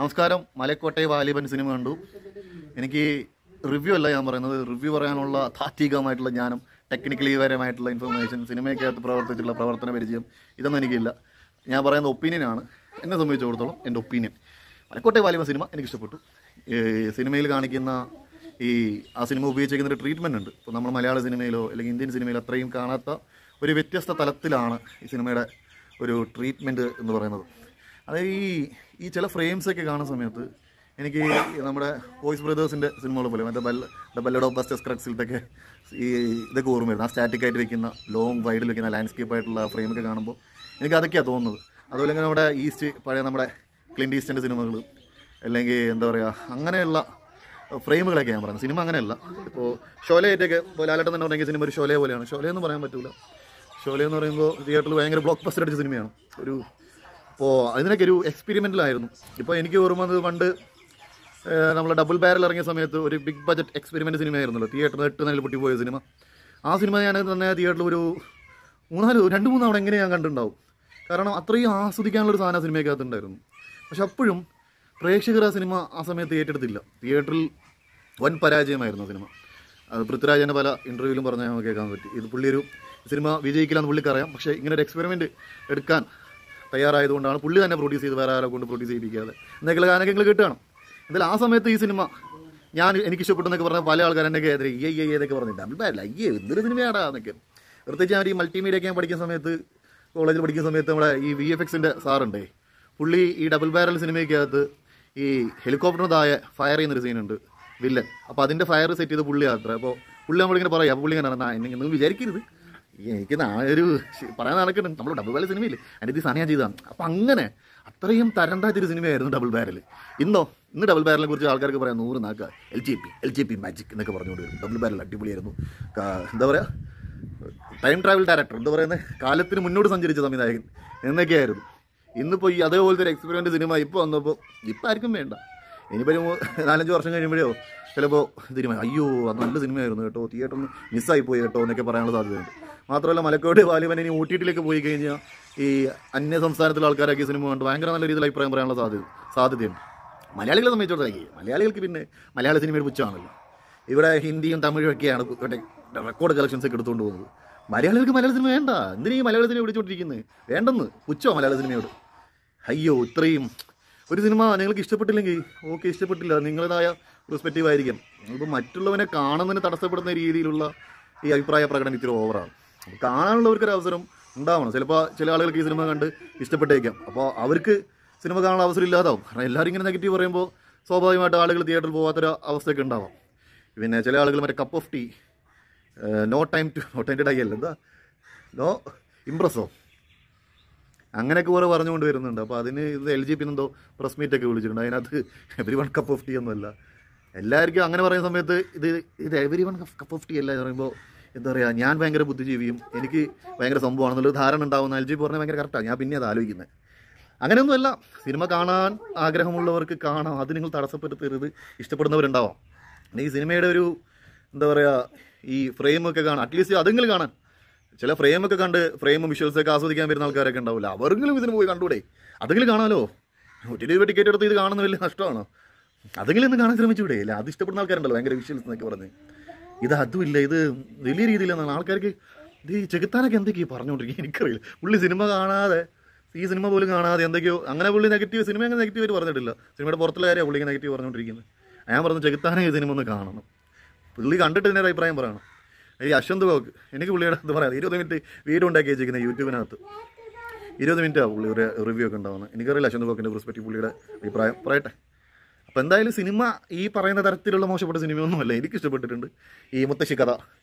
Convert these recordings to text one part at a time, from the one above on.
നമസ്കാരം. മലക്കോട്ടെ വാലിബൻ സിനിമ കണ്ടു. എനിക്ക് റിവ്യൂ അല്ല ഞാൻ പറയുന്നത്, റിവ്യൂ പറയാനുള്ള താത്വികമായിട്ടുള്ള ജ്ഞാനം, ടെക്നിക്കലി പരമായിട്ടുള്ള ഇൻഫർമേഷൻ, സിനിമയ്ക്കകത്ത് പ്രവർത്തിച്ചിട്ടുള്ള പ്രവർത്തന പരിചയം ഇതൊന്നും എനിക്കില്ല. ഞാൻ പറയുന്ന ഒപ്പീനിയനാണ്. എന്നെ സംബന്ധിച്ചിടത്തോളം എൻ്റെ ഒപ്പീനിയൻ, മലക്കോട്ടെ വാലിബൻ സിനിമ എനിക്കിഷ്ടപ്പെട്ടു. സിനിമയിൽ കാണിക്കുന്ന ആ സിനിമ ഉപയോഗിച്ചിരിക്കുന്ന ഒരു ട്രീറ്റ്മെൻ്റ് ഉണ്ട്. ഇപ്പോൾ നമ്മൾ മലയാള സിനിമയിലോ അല്ലെങ്കിൽ ഇന്ത്യൻ സിനിമയിലോ അത്രയും കാണാത്ത ഒരു വ്യത്യസ്ത തലത്തിലാണ് ഈ സിനിമയുടെ ഒരു ട്രീറ്റ്മെൻറ്റ് എന്ന് പറയുന്നത്. അതായത് ഈ ചില ഫ്രെയിംസൊക്കെ കാണുന്ന സമയത്ത് എനിക്ക് നമ്മുടെ വോയിസ് ബ്രദേഴ്സിൻ്റെ സിനിമകൾ പോലെ മറ്റേ ബല്ലഡ് ഓഫ് ബസ്റ്റേഴ്സ് ക്രക്സിലത്തൊക്കെ ഇതൊക്കെ ഓർമ്മ വരുന്നത്. ആ സ്റ്റാറ്റിക്കായിട്ട് വെക്കുന്ന ലോങ് വൈഡിൽ വെക്കുന്ന ലാൻഡ്സ്കേപ്പായിട്ടുള്ള ഫ്രെയിമൊക്കെ കാണുമ്പോൾ എനിക്ക് അതൊക്കെയാണ് തോന്നുന്നത്. അതുപോലെ തന്നെ നമ്മുടെ പഴയ നമ്മുടെ ക്ലിൻറ്റ് ഈസ്റ്റിൻ്റെ സിനിമകൾ അല്ലെങ്കിൽ എന്താ പറയുക, അങ്ങനെയുള്ള ഫ്രെയിമുകളൊക്കെ ഞാൻ പറയുന്നത്. സിനിമ അങ്ങനെയല്ല. ഇപ്പോൾ ഷോലയായിട്ടൊക്കെ ഇപ്പോൾ ലാലേട്ടൻ തന്നെ പറഞ്ഞെങ്കിൽ സിനിമ ഒരു ഷോലയെ പോലെയാണ്. ഷോലയെന്ന് പറയാൻ പറ്റില്ല. ഷോല എന്ന് പറയുമ്പോൾ തിയേറ്ററിൽ ഭയങ്കര ബ്ലോക്ക് ബസ്റ്റർ അടിച്ച സിനിമയാണ്. അപ്പോൾ അതിനൊക്കെ ഒരു എക്സ്പെരിമെൻ്റലായിരുന്നു. ഇപ്പോൾ എനിക്ക് ഓർമ്മ വന്നത് പണ്ട് നമ്മൾ ഡബിൾ ബാരൽ ഇറങ്ങിയ സമയത്ത് ഒരു ബിഗ് ബഡ്ജറ്റ് എക്സ്പെരിമെൻ്റ് സിനിമയായിരുന്നല്ലോ, തിയേറ്ററിൽ 8 നില പൊട്ടിപ്പോയ സിനിമ. ആ സിനിമ ഞാൻ തന്നെ തിയേറ്ററിൽ ഒരു 2-3 തവണ എങ്ങനെ ഞാൻ കണ്ടിട്ടുണ്ടാവും. കാരണം അത്രയും ആസ്വദിക്കാനുള്ളൊരു സാധനം സിനിമയ്ക്കകത്തുണ്ടായിരുന്നു. പക്ഷെ അപ്പോഴും പ്രേക്ഷകർ ആ സിനിമ ആ സമയത്ത് ഏറ്റെടുത്തില്ല. തിയേറ്ററിൽ വൻ പരാജയമായിരുന്നു സിനിമ. അത് പൃഥ്വിരാജൻ്റെ പല ഇൻ്റർവ്യൂവിലും പറഞ്ഞാൽ നമുക്ക് കേൾക്കാൻ പറ്റി. ഇത് പുള്ളിയൊരു സിനിമ വിജയിക്കില്ലെന്ന് പുള്ളിക്കറിയാം. പക്ഷേ ഇങ്ങനെ ഒരു എക്സ്പെരിമെൻറ്റ് എടുക്കാൻ തയ്യാറായതുകൊണ്ടാണ് പുള്ളി തന്നെ പ്രൊഡ്യൂസ് ചെയ്ത് വേറെ ആരെ കൊണ്ട് പ്രൊഡ്യൂസ് ചെയ്യിപ്പിക്കാതെ എന്നൊക്കെയുള്ള ഗാനൊക്കെ നിങ്ങൾ കിട്ടണം. എന്തായാലും ആ സമയത്ത് ഈ സിനിമ എനിക്കിഷ്ടപ്പെട്ടെന്നൊക്കെ പറഞ്ഞാൽ പല ആൾക്കാരെന്നൊക്കെ എതിരെ ഏതൊക്കെ പറഞ്ഞിട്ട് ഡബിൾ ബാരല്ല എന്തൊരു സിനിമയാടാ എന്നൊക്കെ. പ്രത്യേകിച്ച് ഞാൻ ഈ മൾട്ടിമീഡിയ ഞാൻ പഠിക്കുന്ന സമയത്ത്, കോളേജിൽ പഠിക്കുന്ന സമയത്ത് നമ്മുടെ ഈ VFXൻ്റെ സാറുണ്ടേ, പുള്ളി ഈ ഡബിൾ ബാരൽ സിനിമയ്ക്കകത്ത് ഈ ഹെലികോപ്റ്ററിന് താഴെ ഫയർ ചെയ്യുന്നൊരു സീനുണ്ട്, വില്ലൻ. അപ്പോൾ അതിൻ്റെ ഫയർ സെറ്റ് ചെയ്ത് പുള്ളിയാണ് അത്ര. അപ്പോൾ പുള്ളി നമ്മളിങ്ങനെ പറയാം. അപ്പോൾ പുള്ളി ഇങ്ങനെ നിങ്ങൾ വിചാരിക്കരുത്, എനിക്ക് ഒരു പറയാൻ നടക്കുന്നുണ്ട്, നമ്മൾ ഡബിൾ ബാരൽ സിനിമയില്ലേ അതിൻ്റെ ഈ സാധനം ഞാൻ ചെയ്തതാണ്. അപ്പം അങ്ങനെ അത്രയും തരണ്ടായിട്ടൊരു സിനിമയായിരുന്നു ഡബിൾ ബാരൽ. ഇന്ന് ഡബിൾ ബാരലിനെ കുറിച്ച് ആൾക്കാർക്ക് പറയാം 100 നാക്ക LJP മാജിക് എന്നൊക്കെ പറഞ്ഞുകൊണ്ട് വരും. ഡബിൾ ബാരൽ അടിപൊളിയായിരുന്നു. എന്താ പറയുക, ടൈം ട്രാവൽ ഡയറക്ടർ, എന്താ പറയുന്നത്, കാലത്തിന് മുന്നോട്ട് സഞ്ചരിച്ച സംവിധായകൻ എന്നൊക്കെയായിരുന്നു. ഇന്നിപ്പോൾ ഈ അതേപോലത്തെ ഒരു എക്സ്പെരിമെൻ്റ് സിനിമ ഇപ്പോൾ വന്നപ്പോൾ ഇപ്പം ആർക്കും വേണ്ട. ഇനിയിപ്പോൾ 4-5 വർഷം കഴിയുമ്പോഴോ ചിലപ്പോൾ സിനിമ അയ്യോ അത് നല്ല സിനിമയായിരുന്നു കേട്ടോ, തിയേറ്ററിൽ മിസ്സായിപ്പോയി കേട്ടോ എന്നൊക്കെ പറയാനുള്ള സാധ്യതയുണ്ട്. മാത്രമല്ല മലക്കോട്ടെ വാലിബൻ ഇനി OTT പോയി കഴിഞ്ഞാൽ ഈ അന്യ സംസ്ഥാനത്തിലെ ആൾക്കാരൊക്കെ സിനിമ കണ്ട് ഭയങ്കര നല്ല രീതിയിൽ അഭിപ്രായം പറയാനുള്ള സാധ്യതയുണ്ട്. മലയാളികളെ സംബന്ധിച്ചിടത്തോളം മലയാളികൾക്ക് പിന്നെ മലയാള സിനിമയുടെ പുച്ഛമാണല്ലോ. ഇവിടെ ഹിന്ദിയും തമിഴും ഒക്കെയാണ് റെക്കോർഡ് കളക്ഷൻസൊക്കെ എടുത്തുകൊണ്ട് പോകുന്നത്. മലയാളികൾക്ക് മലയാള സിനിമ വേണ്ട. എന്തിനാ ഈ മലയാള സിനിമ പിടിച്ചുകൊണ്ടിരിക്കുന്നത്? വേണ്ടെന്ന് പുച്ഛമോ മലയാള സിനിമയോട്? അയ്യോ ഇത്രയും ഒരു സിനിമ നിങ്ങൾക്ക് ഇഷ്ടപ്പെട്ടില്ലെങ്കിൽ ഓക്കെ, ഇഷ്ടപ്പെട്ടില്ല, നിങ്ങളുടേതായ പെർസ്പെക്റ്റീവ് ആയിരിക്കും. ഇപ്പോൾ മറ്റുള്ളവനെ കാണുന്നതിന് തടസ്സപ്പെടുന്ന രീതിയിലുള്ള ഈ അഭിപ്രായ പ്രകടനം ഇത്തിരി ഓവറാണ്. കാണാനുള്ളവർക്കൊരു അവസരം ഉണ്ടാവണം. ചിലപ്പോൾ ചില ആളുകൾക്ക് ഈ സിനിമ കണ്ട് ഇഷ്ടപ്പെട്ടേക്കാം. അപ്പോൾ അവർക്ക് സിനിമ കാണാനുള്ള അവസരം ഇല്ലാതാവും. കാരണം എല്ലാവരും ഇങ്ങനെ നെഗറ്റീവ് പറയുമ്പോൾ സ്വാഭാവികമായിട്ട് ആളുകൾ തിയേറ്ററിൽ പോകാത്തൊരു അവസ്ഥയൊക്കെ ഉണ്ടാവാം. പിന്നെ ചില ആളുകൾ മറ്റേ cup of tea, no time to die അല്ല, എന്താ നോ ഇംപ്രസോ, അങ്ങനെയൊക്കെ കുറേ പറഞ്ഞുകൊണ്ട് വരുന്നുണ്ട്. അപ്പോൾ അതിന് ഇത് LJP എന്തോ പ്രസ് മീറ്റൊക്കെ വിളിച്ചിട്ടുണ്ട്. അതിനകത്ത് every one cup of tea ഒന്നുമല്ല. എല്ലാവർക്കും അങ്ങനെ പറയുന്ന സമയത്ത് ഇത് every one cup of tea അല്ല എന്ന് പറയുമ്പോൾ എന്താ പറയുക, ഞാൻ ഭയങ്കര ബുദ്ധിജീവിയും എനിക്ക് ഭയങ്കര സംഭവമാണെന്നുള്ളൊരു ധാരണ ഉണ്ടാവുന്ന LJP പറഞ്ഞാൽ ഭയങ്കര കറക്റ്റാണ്. ഞാൻ പിന്നെ അത് ആലോചിക്കുന്നത് അങ്ങനെയൊന്നുമല്ല. സിനിമ കാണാൻ ആഗ്രഹമുള്ളവർക്ക് കാണാം, അത് നിങ്ങൾ തടസ്സപ്പെടുത്തരുത്. ഇഷ്ടപ്പെടുന്നവരുണ്ടാവാം. ഈ സിനിമയുടെ ഒരു എന്താ പറയുക, ഈ ഫ്രെയിമൊക്കെ കാണാൻ അറ്റ്ലീസ്റ്റ് അതെങ്കിലും കാണാൻ, ചില ഫ്രെയിമൊക്കെ കണ്ട് ഫ്രെയിമും വിഷ്വൽസൊക്കെ ആസ്വദിക്കാൻ വരുന്ന ആൾക്കാരൊക്കെ ഉണ്ടാവില്ല. അവർക്കെങ്കിലും ഇതിന് പോയി കണ്ടുകൂടെ? അതെങ്കിലും കാണാമല്ലോ. OTT ടിക്കറ്റ് എടുത്ത് ഇത് കാണുന്ന വലിയ നഷ്ടമാണോ? അതെങ്കിലും ഇന്ന് കാണാൻ ശ്രമിച്ചുകൂടെ? അല്ല, അത് ഇഷ്ടപ്പെടുന്ന ആൾക്കാരുണ്ടല്ലോ ഭയങ്കര വിഷ്വൽസ് എന്നൊക്കെ പറഞ്ഞ്. ഇത് അതുമില്ല, ഇത് വലിയ രീതിയിലെന്നാണ് ആൾക്കാർക്ക്. ഇത് ഈ ചെകുത്താനൊക്കെ എന്തൊക്കെയാണ് പറഞ്ഞുകൊണ്ടിരിക്കുക എനിക്കറിയില്ല. പുള്ളി സിനിമ കാണാതെ, ഈ സിനിമ പോലും കാണാതെ എന്തൊക്കെയോ അങ്ങനെ പുള്ളി സിനിമ അങ്ങനെ നെഗറ്റീവായിട്ട് പറഞ്ഞിട്ടില്ല. സിനിമയുടെ പുറത്തുള്ള കാര്യമാണ് പുള്ളി നെഗറ്റീവ് പറഞ്ഞുകൊണ്ടിരിക്കുന്നത്. ഞാൻ പറഞ്ഞു ചെകുത്താനെ ഈ സിനിമ ഒന്ന് കാണണം, പുള്ളി കണ്ടിട്ട് ഇതിൻ്റെ അഭിപ്രായം പറയണം. ഈ അശ്വന്ത് ഗോക്ക്, എനിക്ക് പുള്ളിയുടെ എന്താ പറയുക 20 മിനിറ്റ് വീഡിയോ ഉണ്ടാക്കി വെച്ചിരിക്കുന്നത് യൂട്യൂബിനകത്ത്. 20 മിനിറ്റാണ് പുള്ളി ഒരു റിവ്യൂ ഒക്കെ ഉണ്ടാവുന്നത്. എനിക്കറിയില്ല അശ്വന്ത് ഗോക്കിൻ്റെ പെർസ്പെക്റ്റീവ് പുള്ളിയുടെ അഭിപ്രായം പറയട്ടെ. അപ്പോൾ എന്തായാലും സിനിമ ഈ പറയുന്ന തരത്തിലുള്ള മോശപ്പെട്ട സിനിമയൊന്നുമല്ല, എനിക്ക് ഇഷ്ടപ്പെട്ടിട്ടുണ്ട്. ഈ മുത്തശ്ശി കഥ,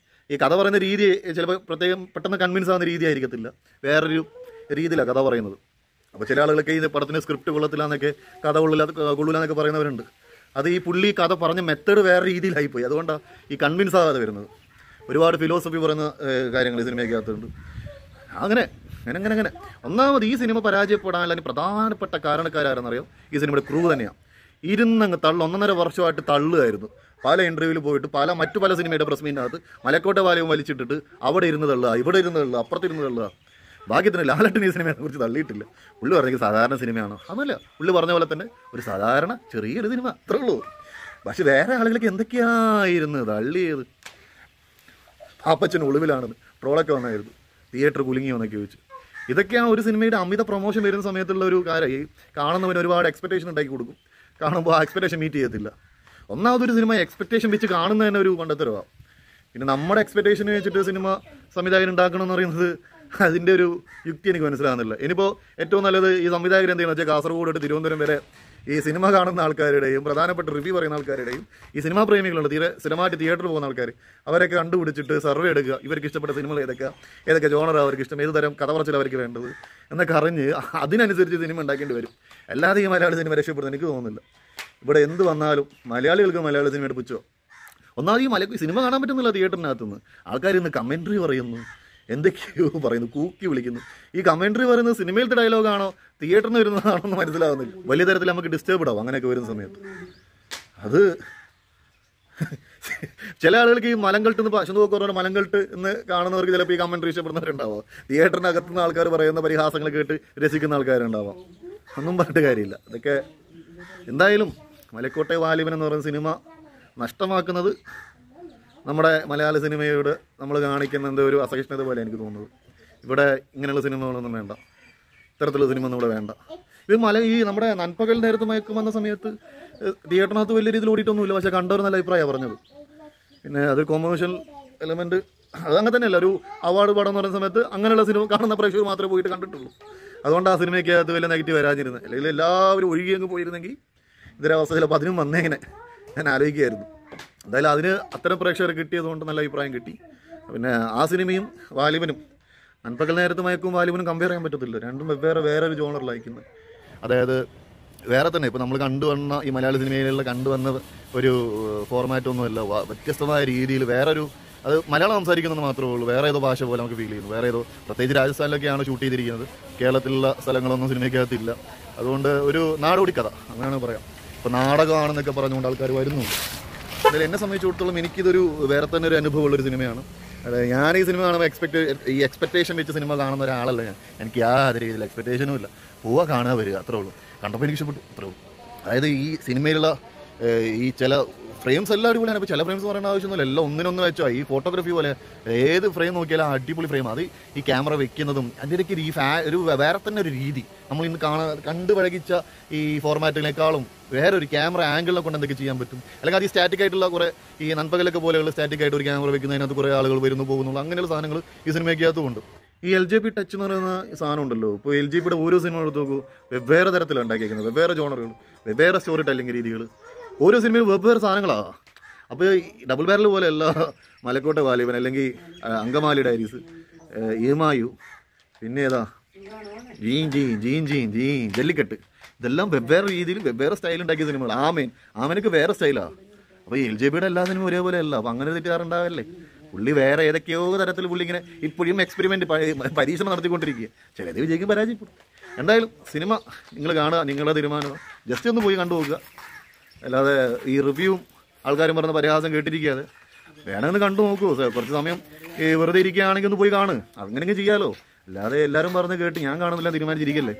ഈ കഥ പറയുന്ന രീതി ചിലപ്പോൾ പ്രത്യേകം പെട്ടെന്ന് കൺവിൻസ് ആവുന്ന രീതി ആയിരിക്കത്തില്ല, വേറൊരു രീതിയിലാണ് കഥ പറയുന്നത്. അപ്പോൾ ചില ആളുകളൊക്കെ ഈ പടത്തിന് സ്ക്രിപ്റ്റ് കൊള്ളത്തില്ലാന്നൊക്കെ, കഥ കൊള്ളില്ലാന്നൊക്കെ പറയുന്നവരുണ്ട്. അത് ഈ പുള്ളി കഥ പറഞ്ഞ മെത്തേഡ് വേറെ രീതിയിലായിപ്പോയി, അതുകൊണ്ടാണ് ഈ കൺവിൻസ് ആകാതെ വരുന്നത്. ഒരുപാട് ഫിലോസഫി പറയുന്ന കാര്യങ്ങൾ ഈ സിനിമയ്ക്കകത്തുണ്ട്. അങ്ങനെ ഒന്നാമത് ഈ സിനിമ പരാജയപ്പെടാൻ അല്ലെങ്കിൽ പ്രധാനപ്പെട്ട കാരണക്കാരാരെന്നറിയാം, ഈ സിനിമയുടെ ക്രൂ തന്നെയാണ്. ഇരുന്നങ്ങ് 1.5 വർഷമായിട്ട് തള്ളുകയായിരുന്നു. പല ഇൻ്റർവ്യൂവിൽ പോയിട്ട് മറ്റു പല സിനിമയുടെ പ്രസ് മീറ്റിനകത്ത് മലക്കോട്ടെ വാലിബൻ വലിച്ചിട്ടിട്ട് അവിടെ ഇരുന്ന് തള്ളുക, ഇവിടെ ഇരുന്ന് തള്ളുക, അപ്പുറത്തിരുന്ന് തള്ളുക. ഭാഗ്യത്തിന് ലാലേട്ടൻ ഈ സിനിമയെ കുറിച്ച് തള്ളിയിട്ടില്ല. പുള്ളി പറഞ്ഞെങ്കിൽ സാധാരണ സിനിമയാണോ? അതല്ല, പുള്ളി പറഞ്ഞ പോലെ തന്നെ ഒരു സാധാരണ ചെറിയൊരു സിനിമ, അത്രേ ഉള്ളൂ. പക്ഷെ വേറെ ആളുകൾക്ക് എന്തൊക്കെയായിരുന്നു തള്ളിയത്. പാപ്പച്ചൻ ഒളിവിലാണെന്ന് ട്രോളൊക്കെ വന്നായിരുന്നു, തിയേറ്റർ കുലുങ്ങിയോ എന്നൊക്കെ ചോദിച്ചു. ഇതൊക്കെയാണ് ഒരു സിനിമയുടെ അമിത പ്രൊമോഷൻ വരുന്ന സമയത്തുള്ള ഒരു കാര്യം. ഈ കാണുന്നവന് ഒരുപാട് എക്സ്പെക്ടേഷൻ ഉണ്ടാക്കി കൊടുക്കും, കാണുമ്പോൾ ആ എക്സ്പെക്ടേഷൻ മീറ്റ് ചെയ്യത്തില്ല. ഒന്നാമതൊരു സിനിമ എക്സ്പെക്ടേഷൻ വെച്ച് കാണുന്നതന്നെ ഒരു മണ്ടത്തരമാണ്. പിന്നെ നമ്മുടെ എക്സ്പെക്ടേഷൻ വെച്ചിട്ട് സിനിമ സംവിധായകൻ ഉണ്ടാക്കണമെന്ന് പറയുന്നത് അതിൻ്റെ ഒരു യുക്തി എനിക്ക് മനസ്സിലാകുന്നില്ല. ഇനിയിപ്പോൾ ഏറ്റവും നല്ലത് ഈ സംവിധായകർ എന്തെങ്കിലും വെച്ചാൽ കാസർഗോഡ് തൊട്ട് തിരുവനന്തപുരം വരെ ഈ സിനിമ കാണുന്ന ആൾക്കാരുടെയും പ്രധാനപ്പെട്ട റിവ്യൂ പറയുന്ന ആൾക്കാരുടെയും ഈ സിനിമാ പ്രേമികളുണ്ട്, സിനിമാറ്റിക് തിയേറ്ററിൽ പോകുന്ന ആൾക്കാർ, അവരൊക്കെ കണ്ടുപിടിച്ചിട്ട് സർവേ എടുക്കുക, ഇവർക്ക് ഇഷ്ടപ്പെട്ട സിനിമകൾ ഏതൊക്കെ ജോണർ അവർക്ക് ഇഷ്ടം, ഏത് തരം കഥ പറച്ചിൽ അവർക്ക് വേണ്ടത് എന്നൊക്കെ അറിഞ്ഞ് അതിനനുസരിച്ച് സിനിമ ഉണ്ടാക്കേണ്ടി വരും. അല്ലാതെ ഈ മലയാള സിനിമ രക്ഷപ്പെടുന്നത് എനിക്ക് തോന്നുന്നില്ല. ഇവിടെ എന്ത് വന്നാലും മലയാളികൾക്ക് മലയാള സിനിമ എടുപ്പിച്ചോ. ഒന്നാമത് ഈ സിനിമ കാണാൻ പറ്റുന്നില്ല തിയേറ്ററിനകത്തുനിന്ന്. ആൾക്കാർ ഇന്ന് കമൻട്രി പറയുന്നു, എന്തൊക്കെയോ പറയുന്നു, കൂക്കി വിളിക്കുന്നു. ഈ കമൻട്രി പറയുന്നത് സിനിമയിലത്തെ ഡയലോഗാണോ തിയേറ്ററിൽ നിന്ന് വരുന്നതാണോ എന്ന് മനസ്സിലാവുന്നില്ല. വലിയ തരത്തിൽ നമുക്ക് ഡിസ്റ്റർബ്ഡ് ആവും അങ്ങനെയൊക്കെ വരുന്ന സമയത്ത്. അത് ചില ആളുകൾക്ക് ഈ മലങ്കൾട്ട് എന്ന് പശുനോക്ക് പറഞ്ഞ മലങ്കൾട്ട് എന്ന് കാണുന്നവർക്ക് ചിലപ്പോൾ ഈ കമൻട്രി ഇഷ്ടപ്പെടുന്നവരുണ്ടാവാം. തിയേറ്ററിനകത്തുനിന്ന് ആൾക്കാർ പറയുന്ന പരിഹാസങ്ങൾ കേട്ട് രസിക്കുന്ന ആൾക്കാരുണ്ടാവാം. ഒന്നും പറഞ്ഞിട്ട് കാര്യമില്ല. അതൊക്കെ എന്തായാലും മലക്കോട്ടെ വാലിബൻ എന്ന് പറയുന്ന സിനിമ നഷ്ടമാക്കുന്നത് നമ്മുടെ മലയാള സിനിമയോട് നമ്മൾ കാണിക്കുന്ന എന്തോ ഒരു അസഹിഷ്ണുത പോലെ എനിക്ക് തോന്നുന്നത്. ഇവിടെ ഇങ്ങനെയുള്ള സിനിമകളൊന്നും വേണ്ട, ഇത്തരത്തിലുള്ള സിനിമ ഒന്നും ഇവിടെ വേണ്ട. ഇത് ഈ നമ്മുടെ നൻപകൽ നേരത്ത് മയക്കം വന്ന സമയത്ത് തിയേറ്ററിനകത്ത് വലിയ രീതിയിൽ ഓടിയിട്ടൊന്നുമില്ല, പക്ഷേ കണ്ടവർ നല്ല അഭിപ്രായമാണ് പറഞ്ഞത്. പിന്നെ അതൊരു കൊമേഴ്ഷ്യൽ എലമെൻറ്റ് അതങ്ങനെ തന്നെയല്ല. ഒരു അവാർഡ് പടം എന്ന് പറയുന്ന സമയത്ത് അങ്ങനെയുള്ള സിനിമ കാണുന്ന പ്രേക്ഷകർ മാത്രമേ പോയിട്ട് കണ്ടിട്ടുള്ളൂ. അതുകൊണ്ട് ആ സിനിമയ്ക്ക് അത് വലിയ നെഗറ്റീവ് വരാതിരുന്നത്. അല്ലെങ്കിൽ എല്ലാവരും ഒഴുകി അങ്ങ് പോയിരുന്നെങ്കിൽ ഇതൊരവസ്ഥ ചിലപ്പോൾ അതിനും വന്നേങ്ങനെ ഞാൻ ആലോചിക്കുകയായിരുന്നു. എന്തായാലും അതിന് അത്തരം പ്രേക്ഷകർ കിട്ടിയതുകൊണ്ട് നല്ല അഭിപ്രായം കിട്ടി. പിന്നെ ആ സിനിമയും വാലിബനും നൻപകൽ നേരത്ത് മയക്കും വാലിബനും കമ്പയർ ചെയ്യാൻ പറ്റത്തില്ല. രണ്ടും വേറൊരു ജോണറിലായിരിക്കുന്നത്. അതായത് വേറെ തന്നെ ഇപ്പോൾ നമ്മൾ കണ്ടുവന്ന ഈ മലയാള സിനിമയിലുള്ള കണ്ടുവന്ന ഒരു ഫോർമാറ്റൊന്നുമല്ല, വ്യത്യസ്തമായ രീതിയിൽ വേറൊരു, അത് മലയാളം സംസാരിക്കുന്നത് മാത്രമേ ഉള്ളൂ, വേറെ ഏതോ ഭാഷ പോലെ നമുക്ക് ഫീൽ ചെയ്യുന്നു. വേറെ ഏതോ, പ്രത്യേകിച്ച് രാജസ്ഥാനിലൊക്കെയാണ് ഷൂട്ട് ചെയ്തിരിക്കുന്നത്, കേരളത്തിലുള്ള സ്ഥലങ്ങളൊന്നും സിനിമയ്ക്കകത്തില്ല. അതുകൊണ്ട് ഒരു നാടോടി കഥ അങ്ങനെയാണ് പറയാം. ഇപ്പോൾ നാടകമാണെന്നൊക്കെ പറഞ്ഞുകൊണ്ട് ആൾക്കാർ വരുന്നു. അതിൽ എന്നെ സംബന്ധിച്ചിടത്തോളം എനിക്കിതൊരു വേറെ തന്നെ ഒരു അനുഭവമുള്ളൊരു സിനിമയാണ്. അതായത് ഞാൻ ഈ സിനിമ കാണുമ്പോൾ എക്സ്പെക്ടേഷൻ വെച്ച് സിനിമ കാണുന്ന ഒരാളല്ല ഞാൻ. എനിക്ക് യാതൊരു രീതിയിൽ എക്സ്പെക്ടേഷനും ഇല്ല. പോവുക, കാണുക, വരിക, അത്രേ ഉള്ളൂ. കണ്ടപ്പോൾ എനിക്ക് ഇഷ്ടപ്പെട്ടു, അത്രേ ഉള്ളൂ. അതായത് ഈ സിനിമയിലുള്ള ഈ ചില ഫ്രെയിംസ് എല്ലാം അടിപൊളിയാണ്. അപ്പോൾ ചില ഫ്രെയിംസ് പറയേണ്ട ആവശ്യമൊന്നുമില്ല, എല്ലാം ഒന്നിനൊന്ന് വെച്ചോ. ഈ ഫോട്ടോഗ്രാഫി പോലെ ഏത് ഫ്രെയിം നോക്കിയാലും അടിപൊളി ഫ്രെയിം. അത് ഈ ക്യാമറ വെക്കുന്നതും അതിൻ്റെ ഇടയ്ക്ക് ഈ ഒരു വേറെ തന്നെ ഒരു രീതി, നമ്മൾ ഇന്ന് കണ്ടു പഴകിച്ച ഈ ഫോർമാറ്റിനേക്കാളും വേറൊരു ക്യാമറ ആംഗിളിനെ കൊണ്ട് എന്തൊക്കെ ചെയ്യാൻ പറ്റും. അല്ലെങ്കിൽ അത് ഈ സ്റ്റാറ്റിക് ആയിട്ടുള്ള കുറേ ഈ നൻപകലൊക്കെ പോലെയുള്ള സ്റ്റാറ്റിക് ആയിട്ട് ഒരു ക്യാമറ വെക്കുന്നതിനകത്ത് കുറേ ആളുകൾ വരുന്നു പോകുന്നുള്ളൂ. അങ്ങനെയുള്ള സാധനങ്ങൾ ഈ സിനിമയ്ക്കകത്തുമുണ്ട്. ഈ LJP ടച്ച് എന്ന് പറയുന്ന സാധനം ഉണ്ടല്ലോ. ഇപ്പോൾ LJPയുടെ ഓരോ സിനിമ എടുത്ത് നോക്കൂ, വെവ്വേറെ തരത്തിലാണ് ഉണ്ടാക്കിയിരിക്കുന്നത്, വെവ്വേറെ ജോണറുകൾ, വെവ്വേറെ സ്റ്റോറി ടെല്ലിംഗ് രീതികൾ, ഓരോ സിനിമയും വെവ്വേറെ സാധനങ്ങളാണ്. അപ്പോൾ ഈ ഡബിൾ ബാരൽ പോലെയല്ല മലക്കോട്ടെ വാലിബൻ, അല്ലെങ്കിൽ അങ്കമാലി ഡയറീസ്, ഏമായു, പിന്നെ ഏതാ ജീൻ ജല്ലിക്കെട്ട്, ഇതെല്ലാം വെവ്വേറെ രീതിയിൽ വെവ്വേറെ സ്റ്റൈൽ ഉണ്ടാക്കിയ സിനിമകൾ. ആമേനൊക്കെ വേറെ സ്റ്റൈലാണ്. അപ്പോൾ LJPയുടെ എല്ലാ സിനിമയും ഒരേപോലെ അല്ല. അപ്പോൾ അങ്ങനെ തെറ്റാറുണ്ടാവല്ലേ. പുള്ളി വേറെ ഏതൊക്കെയോ തരത്തിൽ പുള്ളി ഇങ്ങനെ ഇപ്പോഴും എക്സ്പെരിമെൻറ്റ് പരീക്ഷണം നടത്തിക്കൊണ്ടിരിക്കുക. ചിലത് വിജയിക്കും, പരാജയപ്പെടും. എന്തായാലും സിനിമ നിങ്ങൾ കാണുക, നിങ്ങളുടെ തീരുമാനം. ജസ്റ്റ് ഒന്ന് പോയി കണ്ടു നോക്കുക. അല്ലാതെ ഈ റിവ്യൂവും ആൾക്കാരും പറഞ്ഞ പരിഹാസം കേട്ടിരിക്കാതെ വേണമെന്ന് കണ്ടു നോക്കൂ. കുറച്ച് സമയം ഈ വെറുതെ ഇരിക്കുകയാണെങ്കിൽ ഒന്ന് പോയി കാണുക, അങ്ങനെയൊക്കെ ചെയ്യാമല്ലോ. അല്ലാതെ എല്ലാവരും പറഞ്ഞ് കേട്ട് ഞാൻ കാണുന്നില്ല തീരുമാനിച്ചിരിക്കല്ലേ.